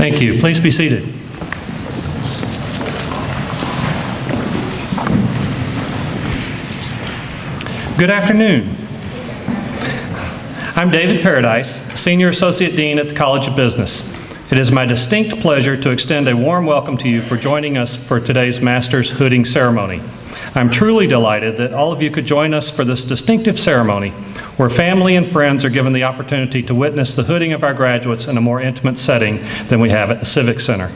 Thank you. Please be seated. Good afternoon. I'm David Paradise, Senior Associate Dean at the College of Business. It is my distinct pleasure to extend a warm welcome to you for joining us for today's Master's Hooding Ceremony. I'm truly delighted that all of you could join us for this distinctive ceremony, where family and friends are given the opportunity to witness the hooding of our graduates in a more intimate setting than we have at the Civic Center.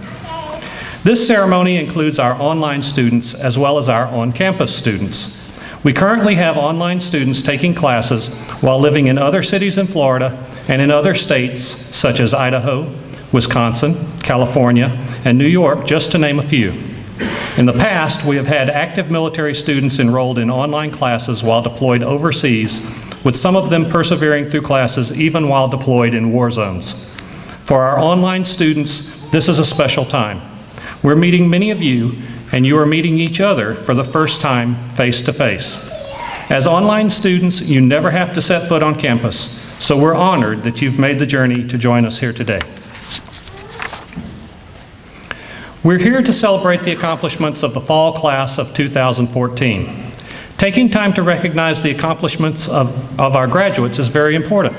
This ceremony includes our online students as well as our on-campus students. We currently have online students taking classes while living in other cities in Florida and in other states such as Idaho, Wisconsin, California, and New York, just to name a few. In the past, we have had active military students enrolled in online classes while deployed overseas, with some of them persevering through classes even while deployed in war zones. For our online students, this is a special time. We're meeting many of you, and you are meeting each other for the first time face-to-face. As online students, you never have to set foot on campus, so we're honored that you've made the journey to join us here today. We're here to celebrate the accomplishments of the fall class of 2014. Taking time to recognize the accomplishments of our graduates is very important.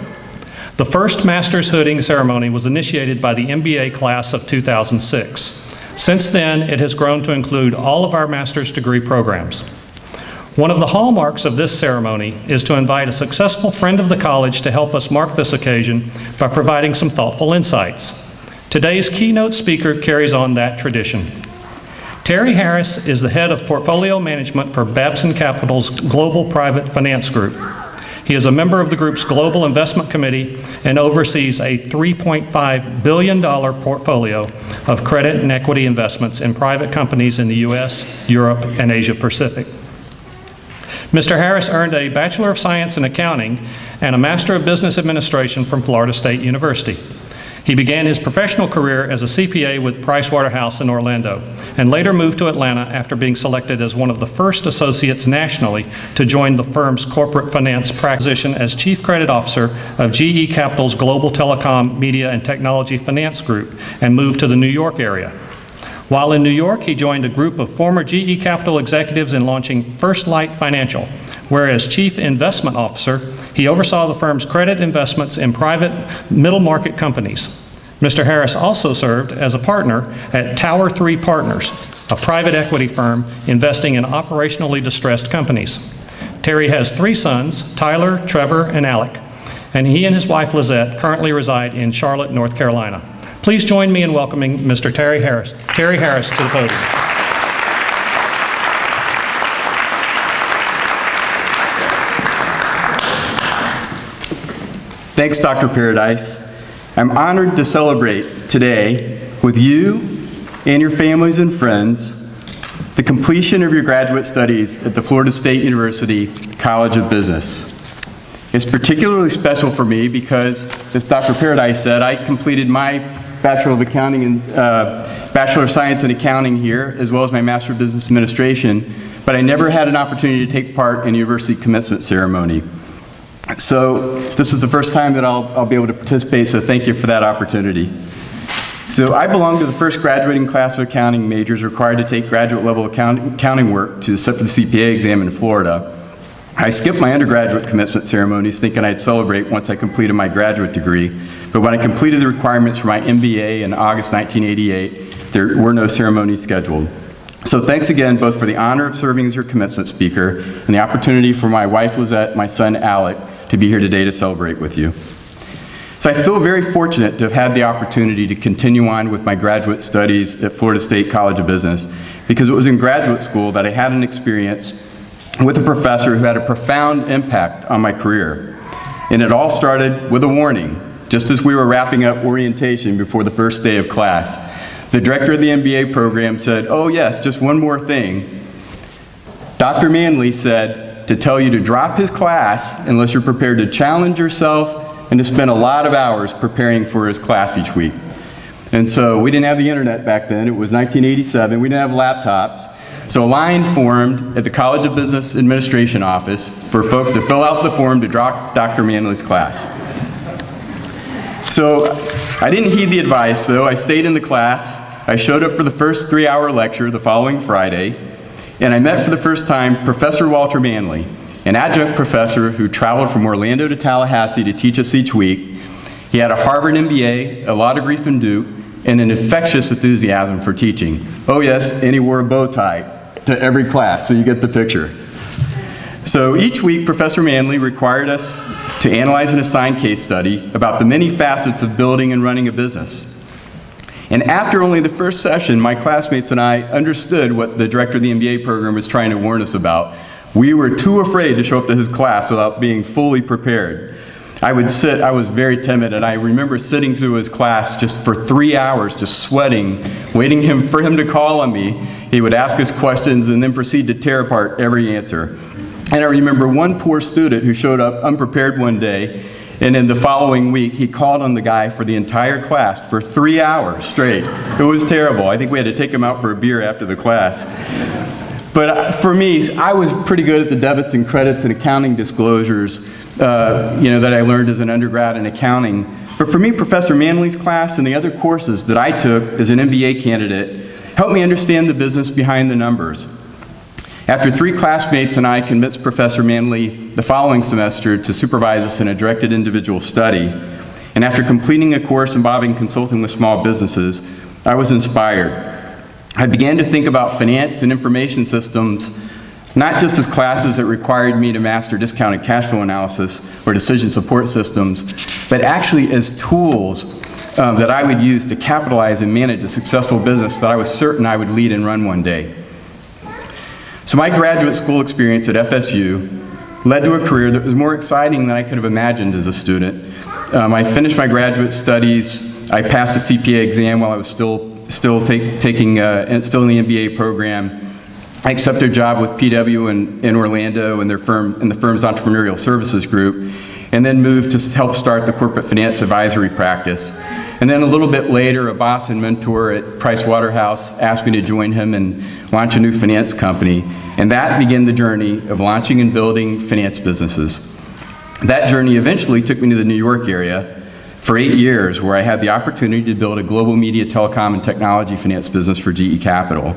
The first Master's Hooding ceremony was initiated by the MBA class of 2006. Since then, it has grown to include all of our master's degree programs. One of the hallmarks of this ceremony is to invite a successful friend of the college to help us mark this occasion by providing some thoughtful insights. Today's keynote speaker carries on that tradition. Terry Harris is the head of portfolio management for Babson Capital's Global Private Finance Group. He is a member of the group's Global Investment Committee and oversees a $3.5 billion portfolio of credit and equity investments in private companies in the US, Europe, and Asia Pacific. Mr. Harris earned a Bachelor of Science in Accounting and a Master of Business Administration from Florida State University. He began his professional career as a CPA with Pricewaterhouse in Orlando, and later moved to Atlanta after being selected as one of the first associates nationally to join the firm's corporate finance practice as Chief Credit Officer of GE Capital's Global Telecom, Media, and Technology Finance Group, and moved to the New York area. While in New York, he joined a group of former GE Capital executives in launching First Light Financial, where as Chief Investment Officer, he oversaw the firm's credit investments in private middle market companies. Mr. Harris also served as a partner at Tower 3 Partners, a private equity firm investing in operationally distressed companies. Terry has 3 sons, Tyler, Trevor, and Alec, and he and his wife Lizette currently reside in Charlotte, North Carolina. Please join me in welcoming Mr. Terry Harris to the podium. Thanks, Dr. Paradise. I'm honored to celebrate today with you and your families and friends the completion of your graduate studies at the Florida State University College of Business. It's particularly special for me because, as Dr. Paradise said, I completed my Bachelor of Accounting and Bachelor of Science in Accounting here, as well as my Master of Business Administration, but I never had an opportunity to take part in a university commencement ceremony. So this is the first time that I'll be able to participate, so thank you for that opportunity. So I belong to the first graduating class of accounting majors required to take graduate level accounting work to sit for the CPA exam in Florida. I skipped my undergraduate commencement ceremonies thinking I'd celebrate once I completed my graduate degree, but when I completed the requirements for my MBA in August 1988, there were no ceremonies scheduled. So thanks again both for the honor of serving as your commencement speaker and the opportunity for my wife Lizette and my son Alec to be here today to celebrate with you. So I feel very fortunate to have had the opportunity to continue on with my graduate studies at Florida State College of Business, because it was in graduate school that I had an experience with a professor who had a profound impact on my career. And it all started with a warning, just as we were wrapping up orientation before the first day of class. The director of the MBA program said, "Oh yes, just one more thing. Dr. Manley said to tell you to drop his class unless you're prepared to challenge yourself and to spend a lot of hours preparing for his class each week." And so we didn't have the internet back then. It was 1987. We didn't have laptops. So a line formed at the College of Business Administration office for folks to fill out the form to drop Dr. Manley's class. So I didn't heed the advice, though. I stayed in the class. I showed up for the first 3-hour lecture the following Friday, and I met for the first time Professor Walter Manley, an adjunct professor who traveled from Orlando to Tallahassee to teach us each week. He had a Harvard MBA, a law degree from Duke, and an infectious enthusiasm for teaching. Oh yes, and he wore a bow tie to every class, so you get the picture. So each week, Professor Manley required us to analyze an assigned case study about the many facets of building and running a business. And after only the first session, my classmates and I understood what the director of the MBA program was trying to warn us about. We were too afraid to show up to his class without being fully prepared. I was very timid, and I remember sitting through his class just for 3 hours, just sweating, waiting for him to call on me. He would ask us questions and then proceed to tear apart every answer. And I remember one poor student who showed up unprepared one day, and in the following week, he called on the guy for the entire class for 3 hours straight. It was terrible. I think we had to take him out for a beer after the class. But for me, I was pretty good at the debits and credits and accounting disclosures that I learned as an undergrad in accounting. But for me, Professor Manley's class and the other courses that I took as an MBA candidate helped me understand the business behind the numbers. After 3 classmates and I convinced Professor Manley the following semester to supervise us in a directed individual study, and after completing a course involving consulting with small businesses, I was inspired. I began to think about finance and information systems, not just as classes that required me to master discounted cash flow analysis or decision support systems, but actually as tools that I would use to capitalize and manage a successful business that I was certain I would lead and run one day. So my graduate school experience at FSU led to a career that was more exciting than I could have imagined as a student. I finished my graduate studies. I passed the CPA exam while I was still in the MBA program. I accepted a job with PW in Orlando in the firm's entrepreneurial services group, and then moved to help start the corporate finance advisory practice. And then a little bit later, a boss and mentor at Price Waterhouse asked me to join him and launch a new finance company. And that began the journey of launching and building finance businesses. That journey eventually took me to the New York area for 8 years, where I had the opportunity to build a global media, telecom, and technology finance business for GE Capital.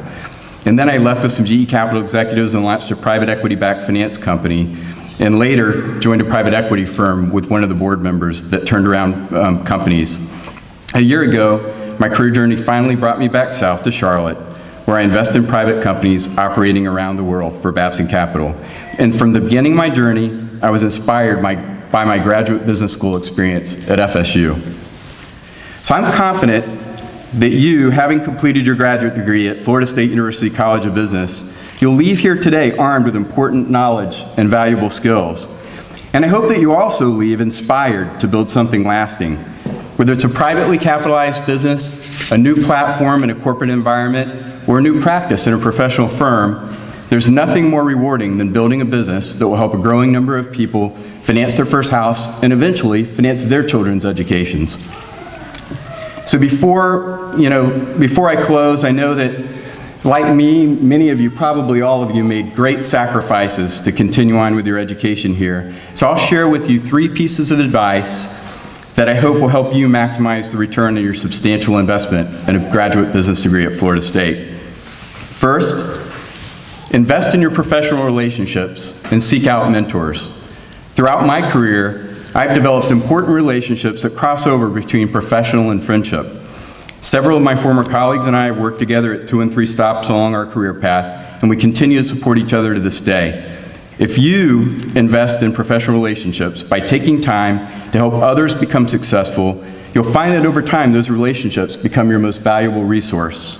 And then I left with some GE Capital executives and launched a private equity-backed finance company, and later joined a private equity firm with one of the board members that turned around companies. A year ago, my career journey finally brought me back south to Charlotte, where I invest in private companies operating around the world for Babson Capital. And from the beginning of my journey, I was inspired by my graduate business school experience at FSU. So I'm confident that you, having completed your graduate degree at Florida State University College of Business, you'll leave here today armed with important knowledge and valuable skills. And I hope that you also leave inspired to build something lasting. Whether it's a privately capitalized business, a new platform in a corporate environment, or a new practice in a professional firm, there's nothing more rewarding than building a business that will help a growing number of people finance their first house and eventually finance their children's educations. So before I close, I know that, like me, many of you, probably all of you, made great sacrifices to continue on with your education here. So I'll share with you 3 pieces of advice that I hope will help you maximize the return on your substantial investment in a graduate business degree at Florida State. First, invest in your professional relationships and seek out mentors. Throughout my career, I've developed important relationships that cross over between professional and friendship. Several of my former colleagues and I have worked together at 2 and 3 stops along our career path, and we continue to support each other to this day. If you invest in professional relationships by taking time to help others become successful, you'll find that over time those relationships become your most valuable resource.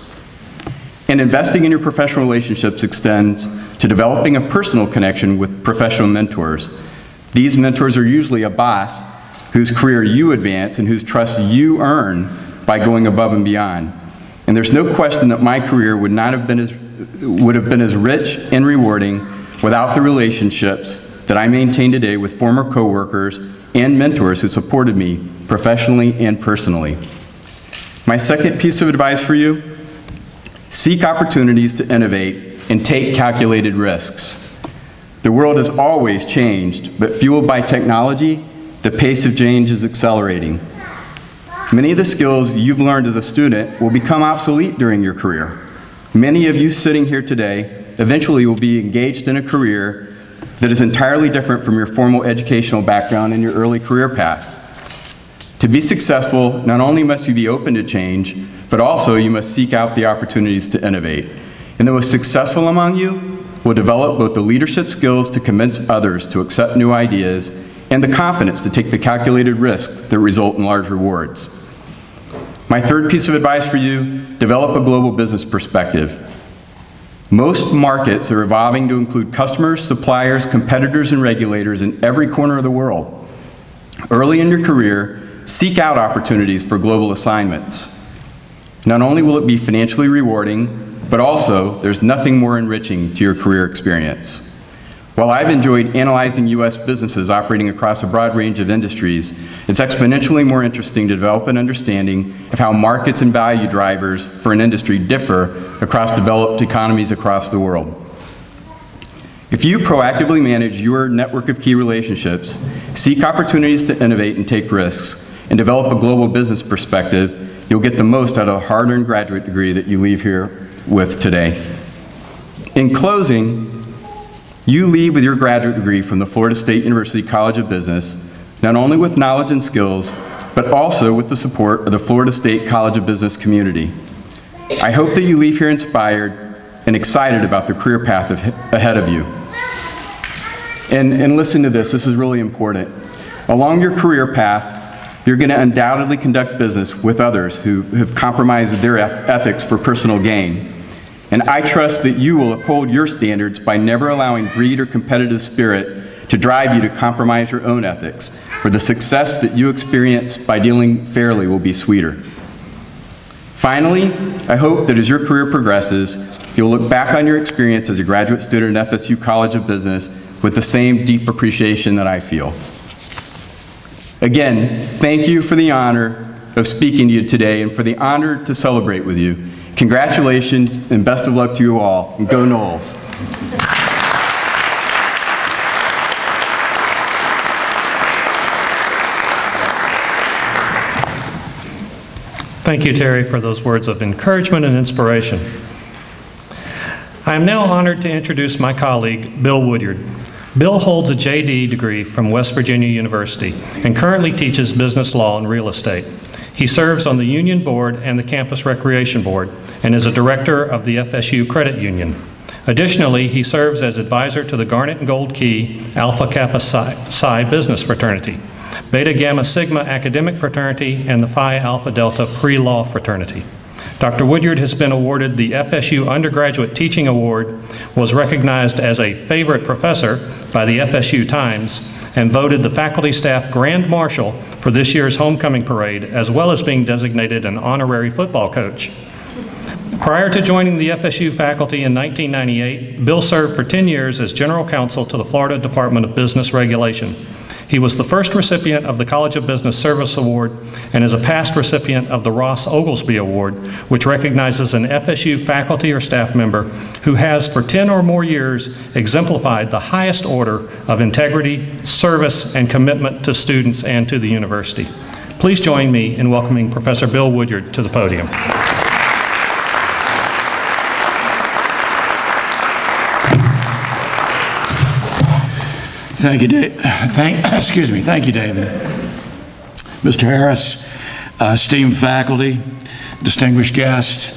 And investing in your professional relationships extends to developing a personal connection with professional mentors. These mentors are usually a boss whose career you advance and whose trust you earn by going above and beyond. And there's no question that my career would have been as rich and rewarding without the relationships that I maintain today with former coworkers and mentors who supported me professionally and personally. My second piece of advice for you: seek opportunities to innovate and take calculated risks. The world has always changed, but fueled by technology, the pace of change is accelerating. Many of the skills you've learned as a student will become obsolete during your career. Many of you sitting here today eventually will be engaged in a career that is entirely different from your formal educational background and your early career path. To be successful, not only must you be open to change, but also you must seek out the opportunities to innovate. And the most successful among you will develop both the leadership skills to convince others to accept new ideas and the confidence to take the calculated risks that result in large rewards. My third piece of advice for you, develop a global business perspective. Most markets are evolving to include customers, suppliers, competitors, and regulators in every corner of the world. Early in your career, seek out opportunities for global assignments. Not only will it be financially rewarding, but also there's nothing more enriching to your career experience. While I've enjoyed analyzing U.S. businesses operating across a broad range of industries, it's exponentially more interesting to develop an understanding of how markets and value drivers for an industry differ across developed economies across the world. If you proactively manage your network of key relationships, seek opportunities to innovate and take risks, and develop a global business perspective, you'll get the most out of the hard-earned graduate degree that you leave here with today. In closing, you leave with your graduate degree from the Florida State University College of Business, not only with knowledge and skills, but also with the support of the Florida State College of Business community. I hope that you leave here inspired and excited about the career path ahead of you. And listen to this, this is really important. Along your career path, you're going to undoubtedly conduct business with others who have compromised their ethics for personal gain. And I trust that you will uphold your standards by never allowing greed or competitive spirit to drive you to compromise your own ethics, for the success that you experience by dealing fairly will be sweeter. Finally, I hope that as your career progresses, you'll look back on your experience as a graduate student at FSU College of Business with the same deep appreciation that I feel. Again, thank you for the honor of speaking to you today and for the honor to celebrate with you. Congratulations and best of luck to you all, and go Noles. Thank you, Terry, for those words of encouragement and inspiration. I am now honored to introduce my colleague, Bill Woodyard. Bill holds a JD degree from West Virginia University and currently teaches business law and real estate. He serves on the Union Board and the Campus Recreation Board and is a director of the FSU Credit Union. Additionally, he serves as advisor to the Garnet and Gold Key Alpha Kappa Psi Business Fraternity, Beta Gamma Sigma Academic Fraternity, and the Phi Alpha Delta Pre-Law Fraternity. Dr. Woodyard has been awarded the FSU Undergraduate Teaching Award, was recognized as a favorite professor by the FSU Times, and voted the faculty staff Grand Marshal for this year's homecoming parade, as well as being designated an honorary football coach. Prior to joining the FSU faculty in 1998, Bill served for 10 years as general counsel to the Florida Department of Business Regulation. He was the first recipient of the College of Business Service Award and is a past recipient of the Ross Oglesby Award, which recognizes an FSU faculty or staff member who has for 10 or more years exemplified the highest order of integrity, service, and commitment to students and to the university. Please join me in welcoming Professor Bill Woodyard to the podium. Thank you, Dave. Thank you, David. Mr. Harris, esteemed faculty, distinguished guests,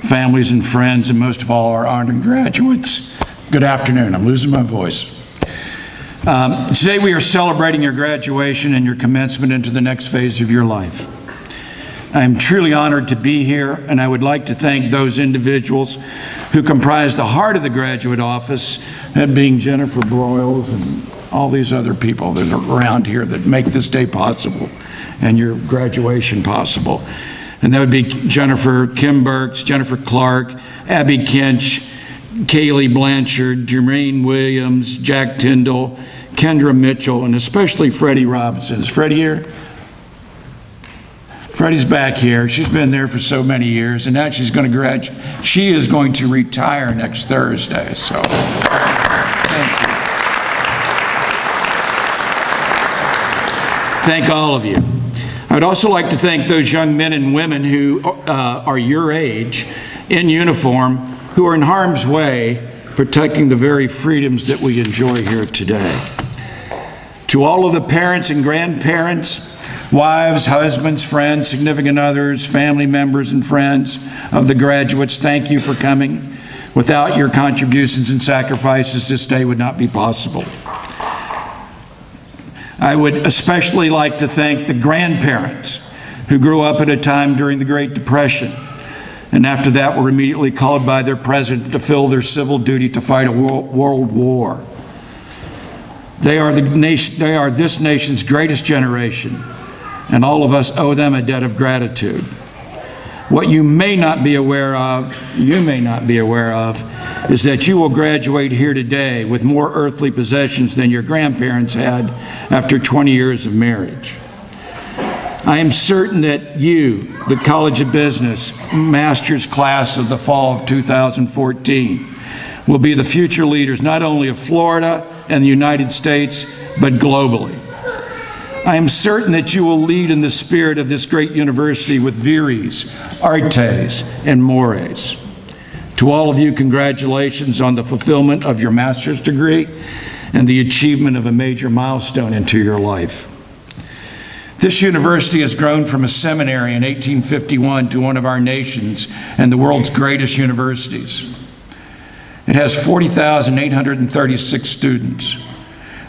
families and friends, and most of all, our honored graduates, good afternoon. I'm losing my voice. Today we are celebrating your graduation and your commencement into the next phase of your life. I am truly honored to be here, and I would like to thank those individuals who comprise the heart of the graduate office, that being Jennifer Broyles and all these other people that are around here that make this day possible and your graduation possible. And that would be Jennifer Kim Burks, Jennifer Clark, Abby Kinch, Kaylee Blanchard, Jermaine Williams, Jack Tyndall, Kendra Mitchell, and especially Freddie Robinson. Is Freddie here? Freddie's back here. She's been there for so many years, and now she's going to graduate. She is going to retire next Thursday, so thank you. Thank all of you. I'd also like to thank those young men and women who are your age in uniform, who are in harm's way, protecting the very freedoms that we enjoy here today. To all of the parents and grandparents, wives, husbands, friends, significant others, family members, and friends of the graduates, thank you for coming. Without your contributions and sacrifices, this day would not be possible. I would especially like to thank the grandparents who grew up at a time during the Great Depression, and after that were immediately called by their president to fill their civil duty to fight a world war. They are this nation's greatest generation, and all of us owe them a debt of gratitude. What you may not be aware of, is that you will graduate here today with more earthly possessions than your grandparents had after 20 years of marriage. I am certain that you, the College of Business Master's class of the fall of 2014, will be the future leaders not only of Florida and the United States, but globally. I am certain that you will lead in the spirit of this great university with vires, artes, and mores. To all of you, congratulations on the fulfillment of your master's degree and the achievement of a major milestone into your life. This university has grown from a seminary in 1851 to one of our nation's and the world's greatest universities. It has 40,836 students,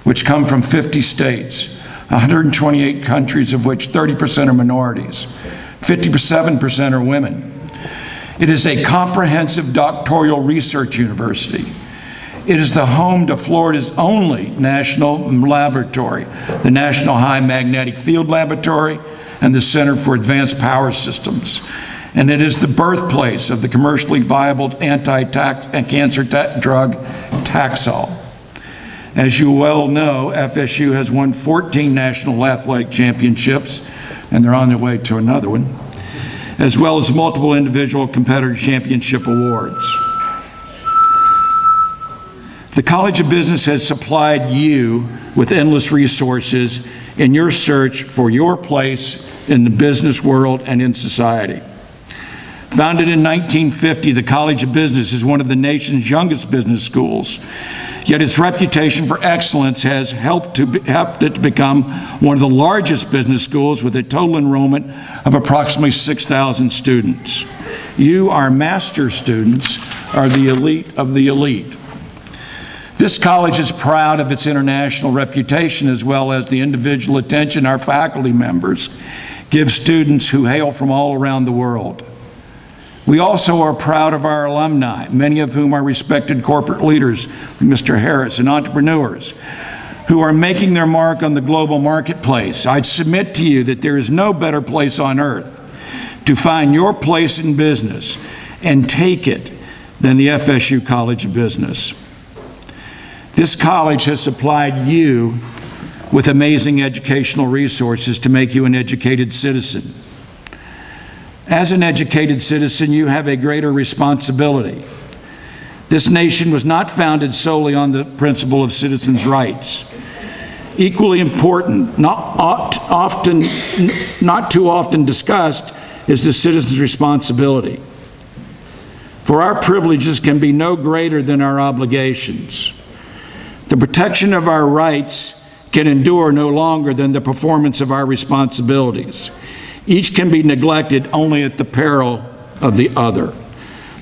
which come from 50 states, 128 countries, of which 30% are minorities, 57% are women. It is a comprehensive doctoral research university. It is the home to Florida's only national laboratory, the National High Magnetic Field Laboratory and the Center for Advanced Power Systems. And it is the birthplace of the commercially viable anti-cancer drug Taxol. As you well know, FSU has won 14 national athletic championships, and they're on their way to another one, as well as multiple individual competitor championship awards. The College of Business has supplied you with endless resources in your search for your place in the business world and in society. Founded in 1950, the College of Business is one of the nation's youngest business schools, yet its reputation for excellence has helped it to become one of the largest business schools with a total enrollment of approximately 6,000 students. You, our master students, are the elite of the elite. This college is proud of its international reputation as well as the individual attention our faculty members give students who hail from all around the world. We also are proud of our alumni, many of whom are respected corporate leaders, Mr. Harris, and entrepreneurs who are making their mark on the global marketplace. I'd submit to you that there is no better place on earth to find your place in business and take it than the FSU College of Business. This college has supplied you with amazing educational resources to make you an educated citizen. As an educated citizen, you have a greater responsibility. This nation was not founded solely on the principle of citizens' rights. Equally important, not too often discussed, is the citizen's responsibility. For our privileges can be no greater than our obligations. The protection of our rights can endure no longer than the performance of our responsibilities. Each can be neglected only at the peril of the other.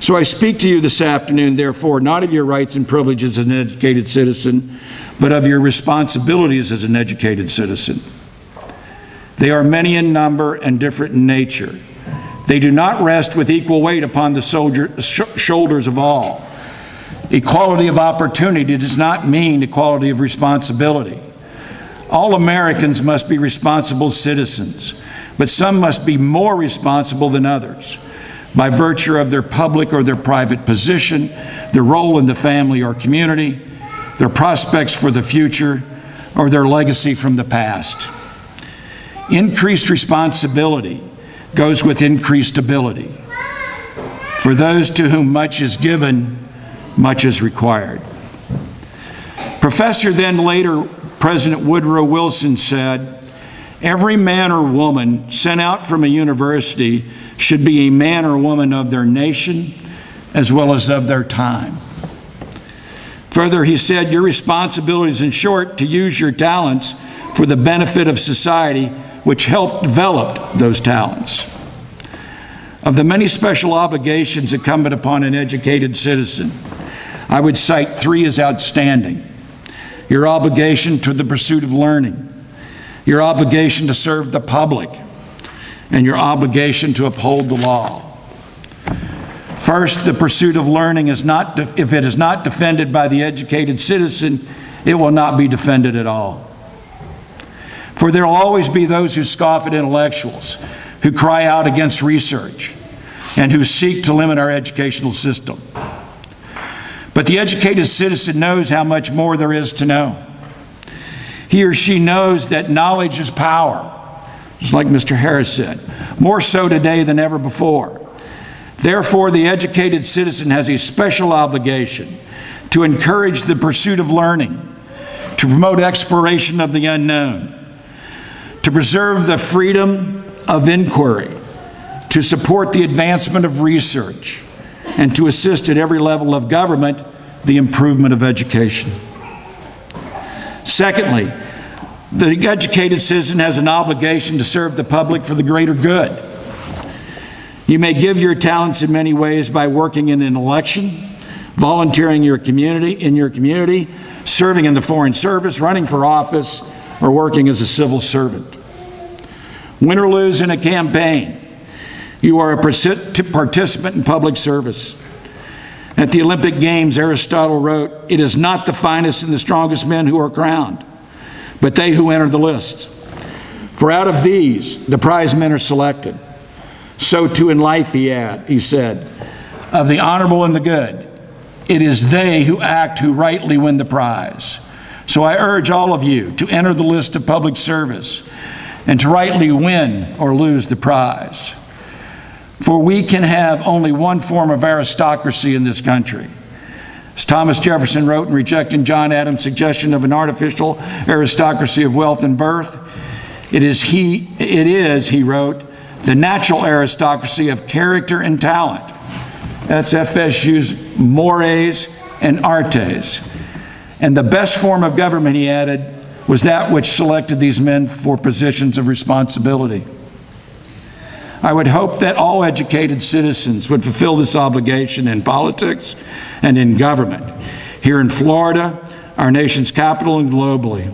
So I speak to you this afternoon, therefore, not of your rights and privileges as an educated citizen, but of your responsibilities as an educated citizen. They are many in number and different in nature. They do not rest with equal weight upon the shoulders of all. Equality of opportunity does not mean equality of responsibility. All Americans must be responsible citizens, but some must be more responsible than others by virtue of their public or their private position, their role in the family or community, their prospects for the future, or their legacy from the past. Increased responsibility goes with increased ability. For those to whom much is given, much is required. Professor, then later President Woodrow Wilson said, Every man or woman sent out from a university should be a man or woman of their nation as well as of their time. Further, he said, your responsibility is, in short, to use your talents for the benefit of society, which helped develop those talents. Of the many special obligations incumbent upon an educated citizen, I would cite three as outstanding. Your obligation to the pursuit of learning, your obligation to serve the public, and your obligation to uphold the law. First, the pursuit of learning is not, if it is not defended by the educated citizen, it will not be defended at all. For there will always be those who scoff at intellectuals, who cry out against research, and who seek to limit our educational system. But the educated citizen knows how much more there is to know. He or she knows that knowledge is power, just like Mr. Harris said, more so today than ever before. Therefore, the educated citizen has a special obligation to encourage the pursuit of learning, to promote exploration of the unknown, to preserve the freedom of inquiry, to support the advancement of research, and to assist at every level of government the improvement of education. Secondly, the educated citizen has an obligation to serve the public for the greater good. You may give your talents in many ways by working in an election, volunteering in your community, serving in the Foreign Service, running for office, or working as a civil servant. Win or lose in a campaign, you are a participant in public service. At the Olympic Games, Aristotle wrote, "It is not the finest and the strongest men who are crowned, but they who enter the lists. For out of these, the prize men are selected. So too in life," he said, "of the honorable and the good, it is they who act who rightly win the prize. So I urge all of you to enter the list of public service and to rightly win or lose the prize. For we can have only one form of aristocracy in this country. As Thomas Jefferson wrote in rejecting John Adams' suggestion of an artificial aristocracy of wealth and birth, it is, he wrote, the natural aristocracy of character and talent. That's FSU's mores and artes. And the best form of government, he added, was that which selected these men for positions of responsibility. I would hope that all educated citizens would fulfill this obligation in politics and in government, here in Florida, our nation's capital, and globally.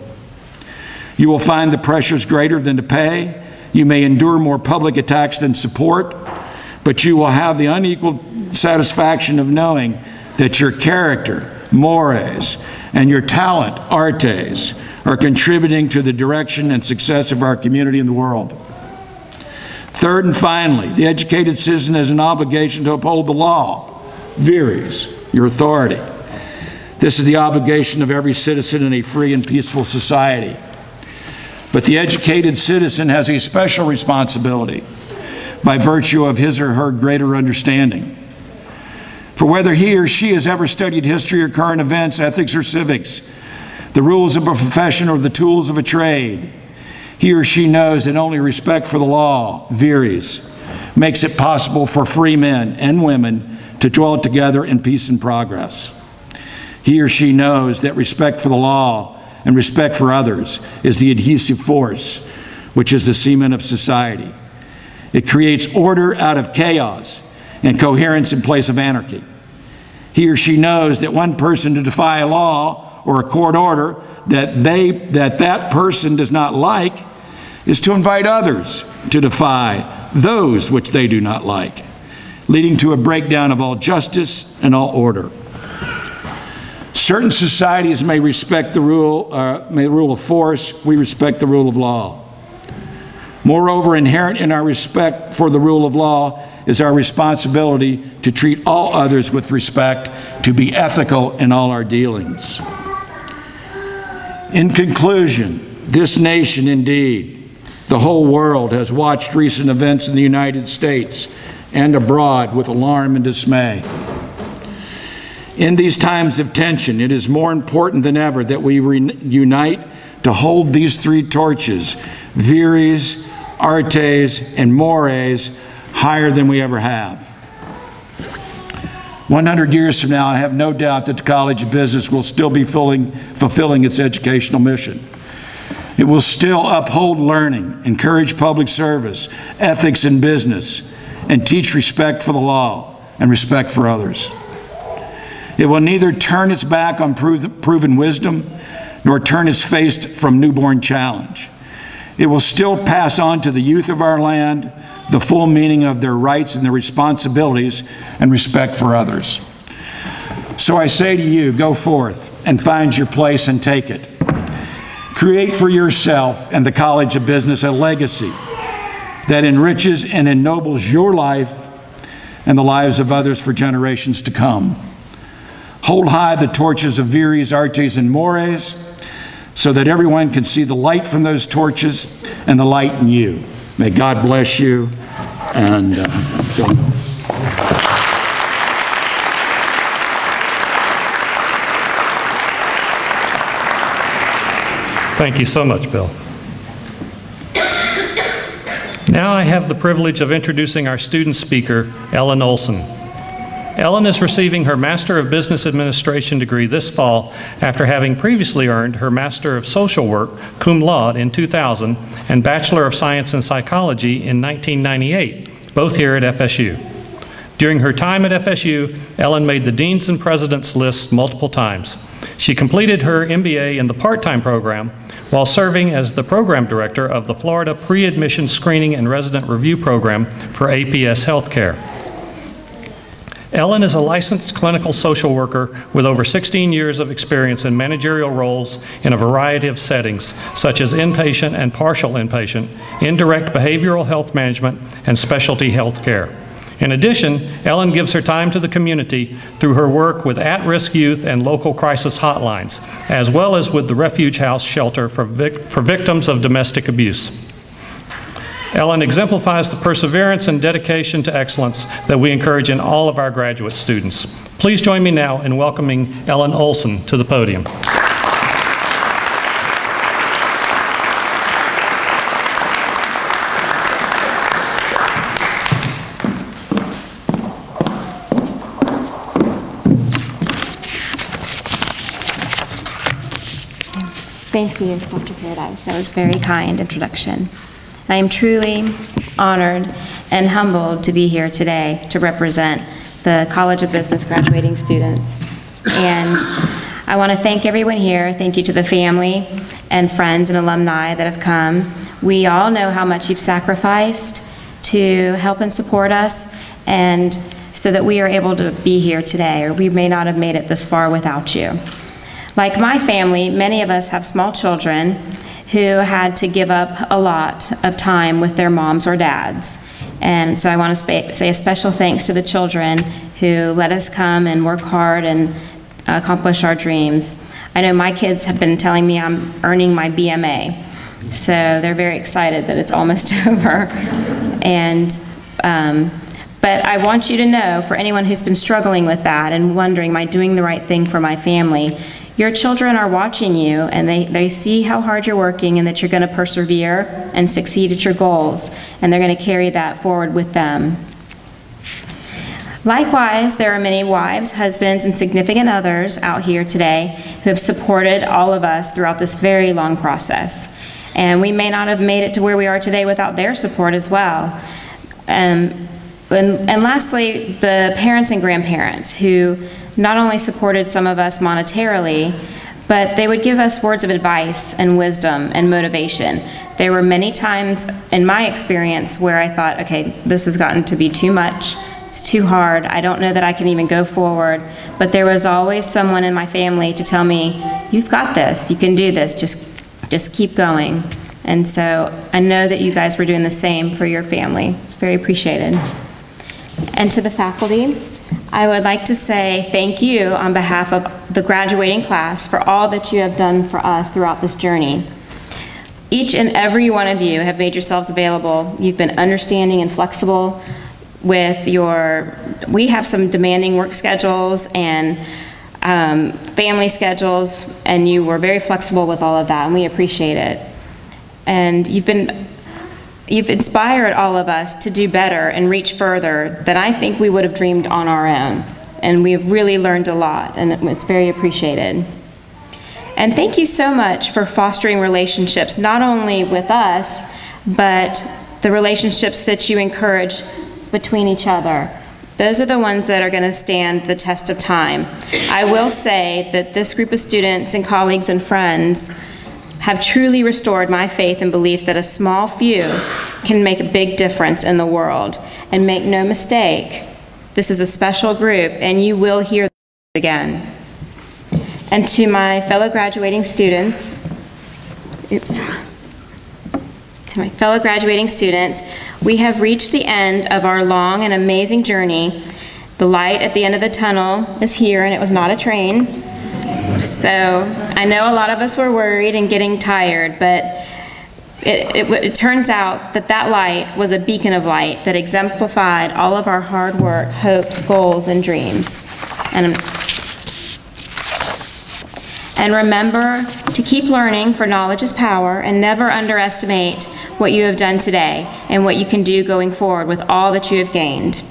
You will find the pressures greater than to pay. You may endure more public attacks than support, but you will have the unequaled satisfaction of knowing that your character, mores, and your talent, artes, are contributing to the direction and success of our community and the world. Third and finally, the educated citizen has an obligation to uphold the law, viris, your authority. This is the obligation of every citizen in a free and peaceful society. But the educated citizen has a special responsibility by virtue of his or her greater understanding. For whether he or she has ever studied history or current events, ethics or civics, the rules of a profession or the tools of a trade, he or she knows that only respect for the law, viris, makes it possible for free men and women to dwell together in peace and progress. He or she knows that respect for the law and respect for others is the adhesive force, which is the cement of society. It creates order out of chaos and coherence in place of anarchy. He or she knows that one person to defy a law or a court order that person does not like is to invite others to defy those which they do not like, leading to a breakdown of all justice and all order. Certain societies may respect the rule of force. We respect the rule of law. Moreover, inherent in our respect for the rule of law is our responsibility to treat all others with respect, to be ethical in all our dealings. In conclusion, this nation, indeed, the whole world, has watched recent events in the United States and abroad with alarm and dismay. In these times of tension, it is more important than ever that we unite to hold these three torches, Viris, Artes, and Mores, higher than we ever have. 100 years from now, I have no doubt that the College of Business will still be fulfilling its educational mission. It will still uphold learning, encourage public service, ethics in business, and teach respect for the law and respect for others. It will neither turn its back on proven wisdom nor turn its face from newborn challenge. It will still pass on to the youth of our land the full meaning of their rights and their responsibilities and respect for others. So I say to you, go forth and find your place and take it. Create for yourself and the College of Business a legacy that enriches and ennobles your life and the lives of others for generations to come. Hold high the torches of Viris, Artes, and Mores so that everyone can see the light from those torches and the light in you. May God bless you, and Thank you so much, Bill. Now I have the privilege of introducing our student speaker, Ellen Olson. Ellen is receiving her Master of Business Administration degree this fall after having previously earned her Master of Social Work, cum laude, in 2000 and Bachelor of Science in Psychology in 1998, both here at FSU. During her time at FSU, Ellen made the Deans and Presidents list multiple times. She completed her MBA in the part-time program while serving as the program director of the Florida Pre-Admission Screening and Resident Review Program for APS Healthcare. Ellen is a licensed clinical social worker with over 16 years of experience in managerial roles in a variety of settings, such as inpatient and partial inpatient, indirect behavioral health management, and specialty health care. In addition, Ellen gives her time to the community through her work with at-risk youth and local crisis hotlines, as well as with the Refuge House shelter for victims of domestic abuse. Ellen exemplifies the perseverance and dedication to excellence that we encourage in all of our graduate students. Please join me now in welcoming Ellen Olson to the podium. Thank you, Dr. Paradise. That was a very kind introduction. I am truly honored and humbled to be here today to represent the College of Business graduating students. And I want to thank everyone here. Thank you to the family and friends and alumni that have come. We all know how much you've sacrificed to help and support us, and so that we are able to be here today, or we may not have made it this far without you. Like my family, many of us have small children who had to give up a lot of time with their moms or dads. And so I want to say a special thanks to the children who let us come and work hard and accomplish our dreams. I know my kids have been telling me I'm earning my BMA, so they're very excited that it's almost over. And but I want you to know, for anyone who's been struggling with that and wondering, am I doing the right thing for my family? Your children are watching you, and they see how hard you're working and that you're going to persevere and succeed at your goals, and they're going to carry that forward with them. Likewise, there are many wives, husbands, and significant others out here today who have supported all of us throughout this very long process. And we may not have made it to where we are today without their support as well. And lastly, the parents and grandparents who not only supported some of us monetarily, but they would give us words of advice and wisdom and motivation. There were many times in my experience where I thought, okay, this has gotten to be too much, it's too hard, I don't know that I can even go forward, but there was always someone in my family to tell me, you've got this, you can do this, just keep going. And so I know that you guys were doing the same for your family. It's very appreciated. And to the faculty, I would like to say thank you on behalf of the graduating class for all that you have done for us throughout this journey. Each and every one of you have made yourselves available. You've been understanding and flexible with we have some demanding work schedules, and family schedules, and you were very flexible with all of that, and we appreciate it. And you've inspired all of us to do better and reach further than I think we would have dreamed on our own. And we've really learned a lot, and it's very appreciated. And thank you so much for fostering relationships, not only with us, but the relationships that you encourage between each other. Those are the ones that are going to stand the test of time. I will say that this group of students and colleagues and friends have truly restored my faith and belief that a small few can make a big difference in the world. And make no mistake, this is a special group, and you will hear this again. And to my fellow graduating students, we have reached the end of our long and amazing journey. The light at the end of the tunnel is here, and it was not a train. So I know a lot of us were worried and getting tired, but it turns out that that light was a beacon of light that exemplified all of our hard work, hopes, goals, and dreams. And remember to keep learning, for knowledge is power, and never underestimate what you have done today and what you can do going forward with all that you have gained.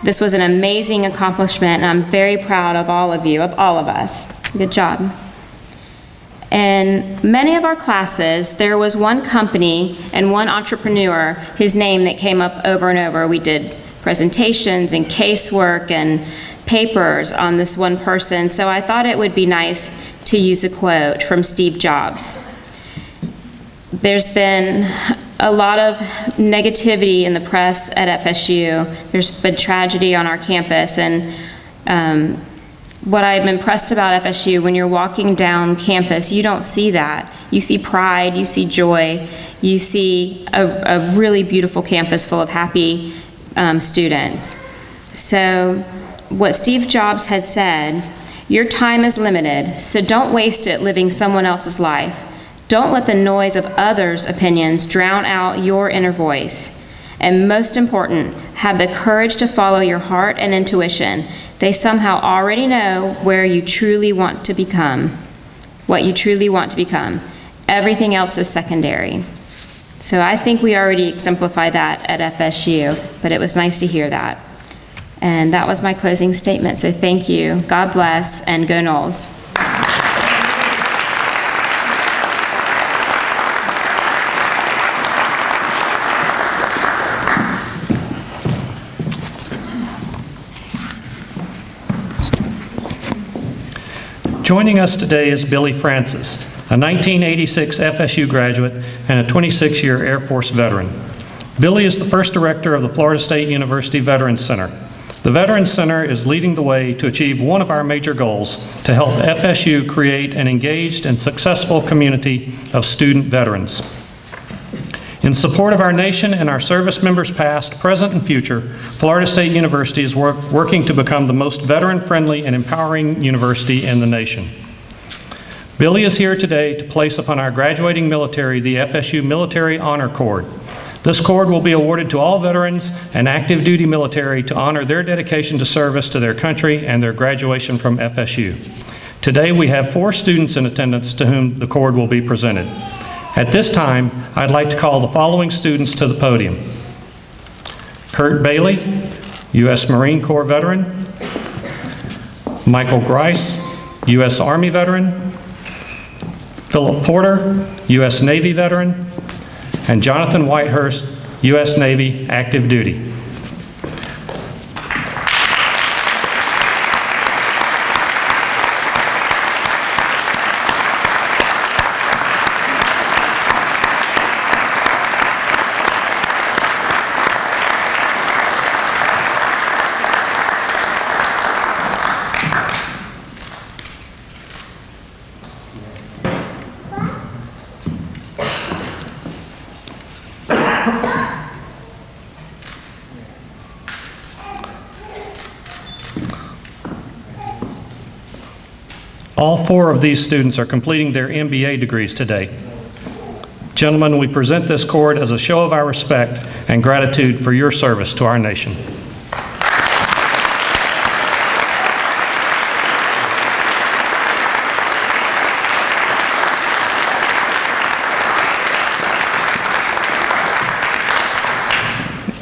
This was an amazing accomplishment, and I'm very proud of all of you, of all of us. Good job. In many of our classes, there was one company and one entrepreneur whose name that came up over and over. We did presentations and casework and papers on this one person, so I thought it would be nice to use a quote from Steve Jobs. There's been a lot of negativity in the press at FSU. There's been tragedy on our campus, and what I'm impressed about FSU, when you're walking down campus, you don't see that. You see pride, you see joy, you see a really beautiful campus full of happy students. So what Steve Jobs had said, your time is limited, so don't waste it living someone else's life. Don't let the noise of others' opinions drown out your inner voice. And most important, have the courage to follow your heart and intuition. They somehow already know where you truly want to become, what you truly want to become. Everything else is secondary. So I think we already exemplify that at FSU, but it was nice to hear that. And that was my closing statement, so thank you. God bless, and go Noles. Joining us today is Billy Francis, a 1986 FSU graduate and a 26-year Air Force veteran. Billy is the first director of the Florida State University Veterans Center. The Veterans Center is leading the way to achieve one of our major goals, to help FSU create an engaged and successful community of student veterans. In support of our nation and our service members past, present, and future, Florida State University is working to become the most veteran-friendly and empowering university in the nation. Billy is here today to place upon our graduating military the FSU Military Honor Cord. This cord will be awarded to all veterans and active duty military to honor their dedication to service to their country and their graduation from FSU. Today we have 4 students in attendance to whom the cord will be presented. At this time, I'd like to call the following students to the podium. Kurt Bailey, U.S. Marine Corps veteran. Michael Grice, U.S. Army veteran. Philip Porter, U.S. Navy veteran. And Jonathan Whitehurst, U.S. Navy active duty. All 4 of these students are completing their MBA degrees today. Gentlemen, we present this cord as a show of our respect and gratitude for your service to our nation.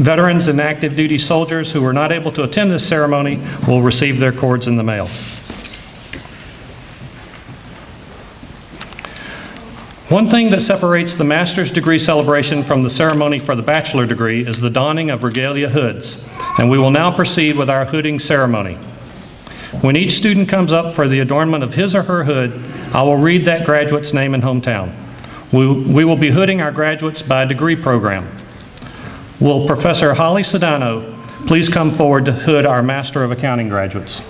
Veterans and active duty soldiers who were not able to attend this ceremony will receive their cords in the mail. One thing that separates the master's degree celebration from the ceremony for the bachelor degree is the donning of regalia hoods, and we will now proceed with our hooding ceremony. When each student comes up for the adornment of his or her hood, I will read that graduate's name and hometown. We will be hooding our graduates by degree program. Will Professor Holly Sedano please come forward to hood our Master of Accounting graduates?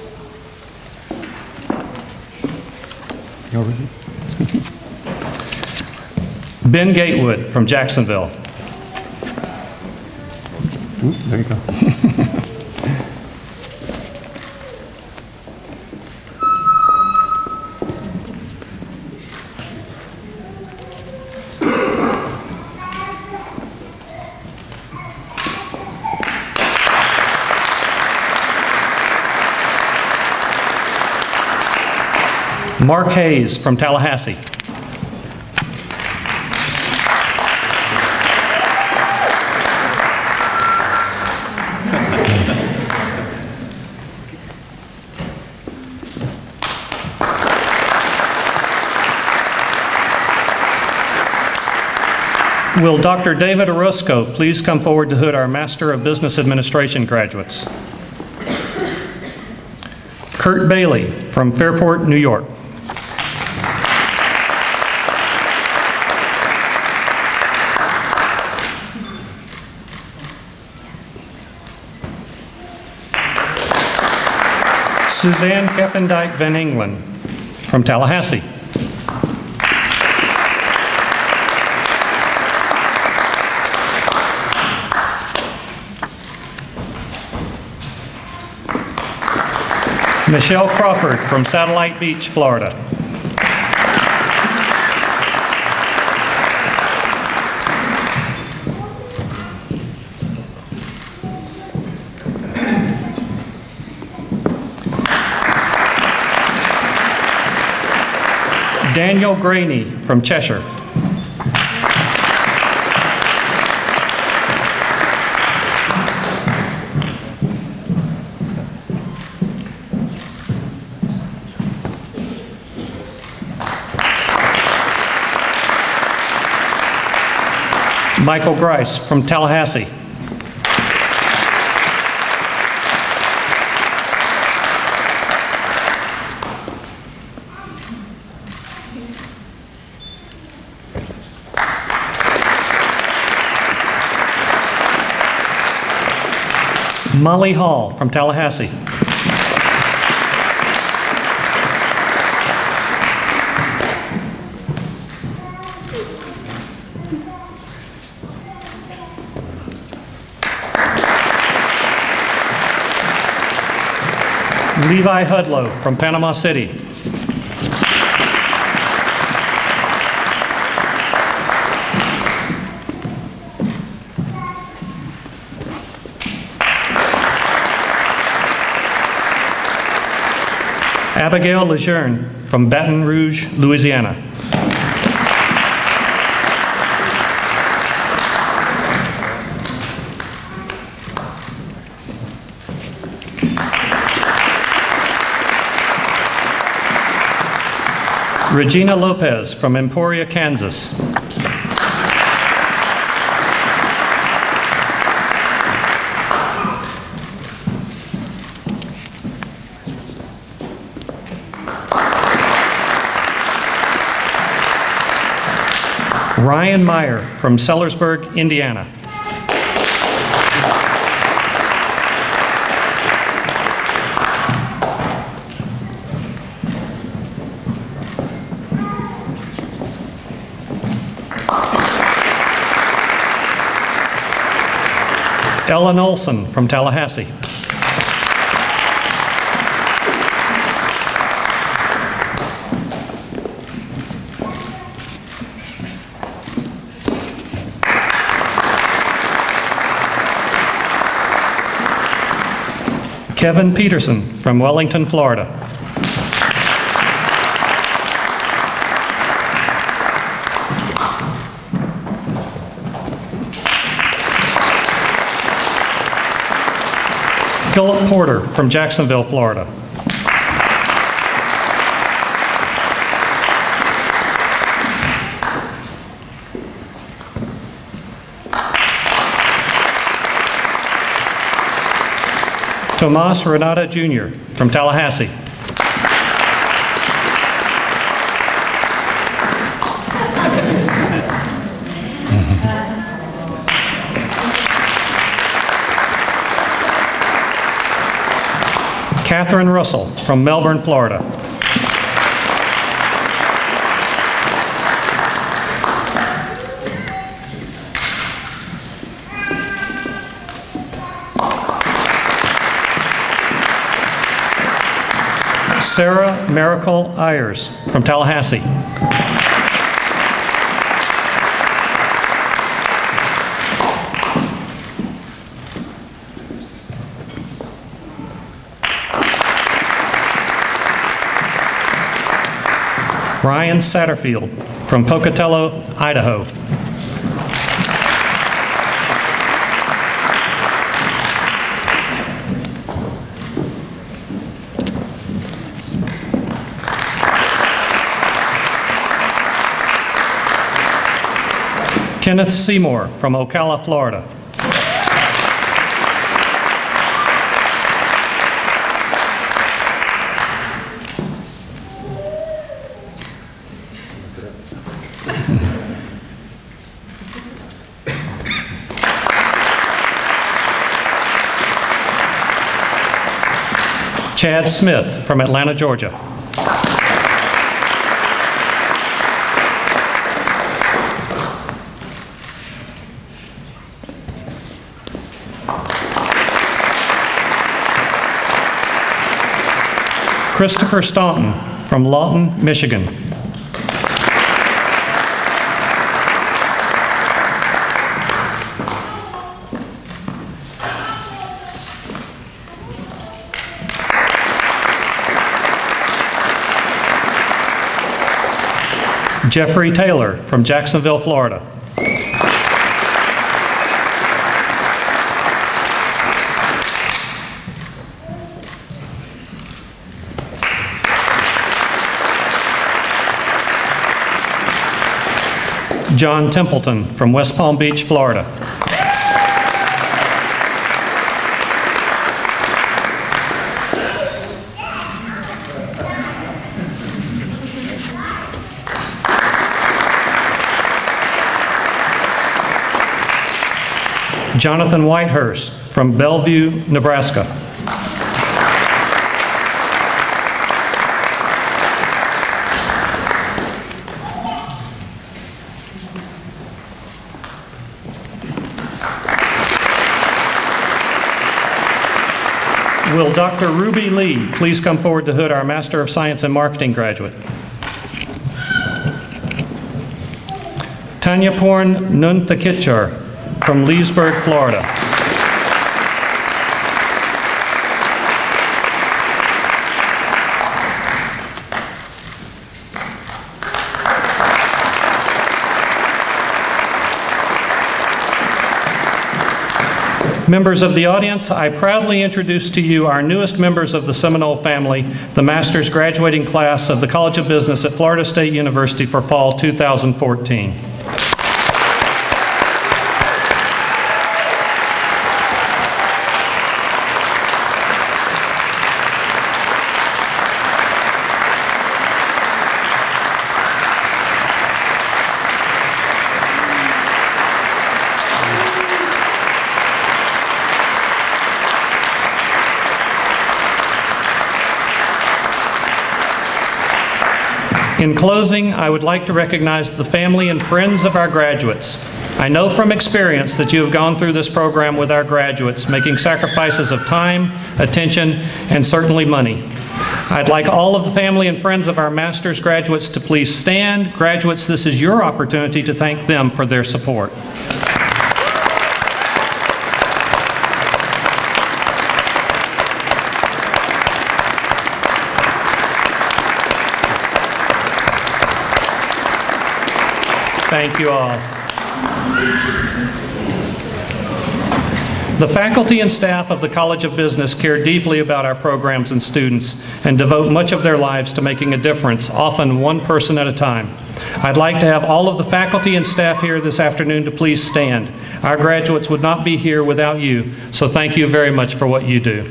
Ben Gatewood from Jacksonville. Ooh, there you go. Mark Hayes from Tallahassee. Will Dr. David Orozco please come forward to hood our Master of Business Administration graduates? Kurt Bailey from Fairport, New York. Suzanne Keppendijk Van Engelen from Tallahassee. Michelle Crawford from Satellite Beach, Florida. Daniel Graney from Cheshire. Michael Grice from Tallahassee. Molly Hall from Tallahassee. Levi Hudlow from Panama City. Abigail Lejeune from Baton Rouge, Louisiana. Regina Lopez from Emporia, Kansas. Ryan Meyer from Sellersburg, Indiana. Ellen Olson from Tallahassee. Kevin Peterson from Wellington, Florida. Philip Porter from Jacksonville, Florida. Tomas Renata Jr. from Tallahassee. Catherine Russell from Melbourne, Florida. Sarah Miracle Ayers from Tallahassee. Ryan Satterfield from Pocatello, Idaho. Kenneth Seymour from Ocala, Florida. Chad Smith from Atlanta, Georgia. Christopher Staunton from Lawton, Michigan. Jeffrey Taylor from Jacksonville, Florida. John Templeton from West Palm Beach, Florida. Jonathan Whitehurst from Bellevue, Nebraska. Will Dr. Ruby Lee please come forward to hood our Master of Science in Marketing graduate? Tanya Porn Nunthakitchar from Leesburg, Florida. Members of the audience, I proudly introduce to you our newest members of the Seminole family, the Master's graduating class of the College of Business at Florida State University for fall 2014. In closing, I would like to recognize the family and friends of our graduates. I know from experience that you have gone through this program with our graduates, making sacrifices of time, attention, and certainly money. I'd like all of the family and friends of our master's graduates to please stand. Graduates, this is your opportunity to thank them for their support. Thank you all. The faculty and staff of the College of Business care deeply about our programs and students and devote much of their lives to making a difference, often one person at a time. I'd like to have all of the faculty and staff here this afternoon to please stand. Our graduates would not be here without you, so thank you very much for what you do.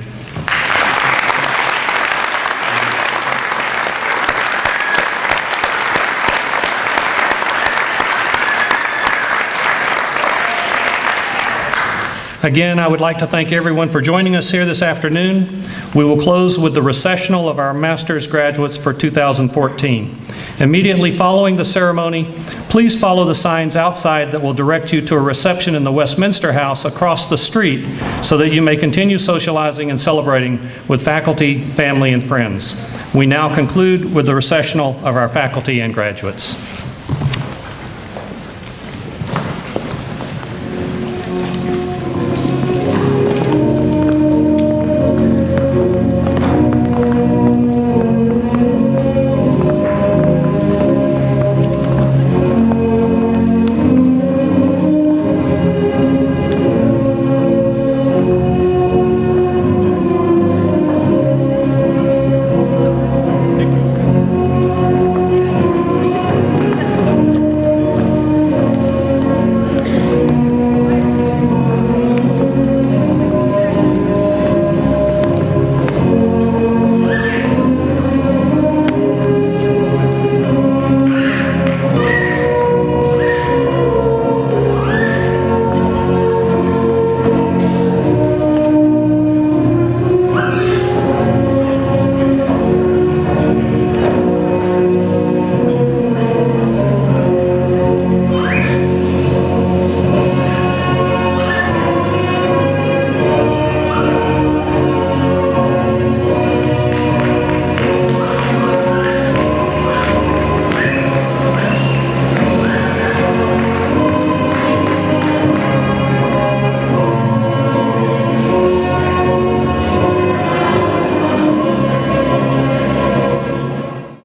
Again, I would like to thank everyone for joining us here this afternoon. We will close with the recessional of our master's graduates for 2014. Immediately following the ceremony, please follow the signs outside that will direct you to a reception in the Westminster House across the street so that you may continue socializing and celebrating with faculty, family, and friends. We now conclude with the recessional of our faculty and graduates.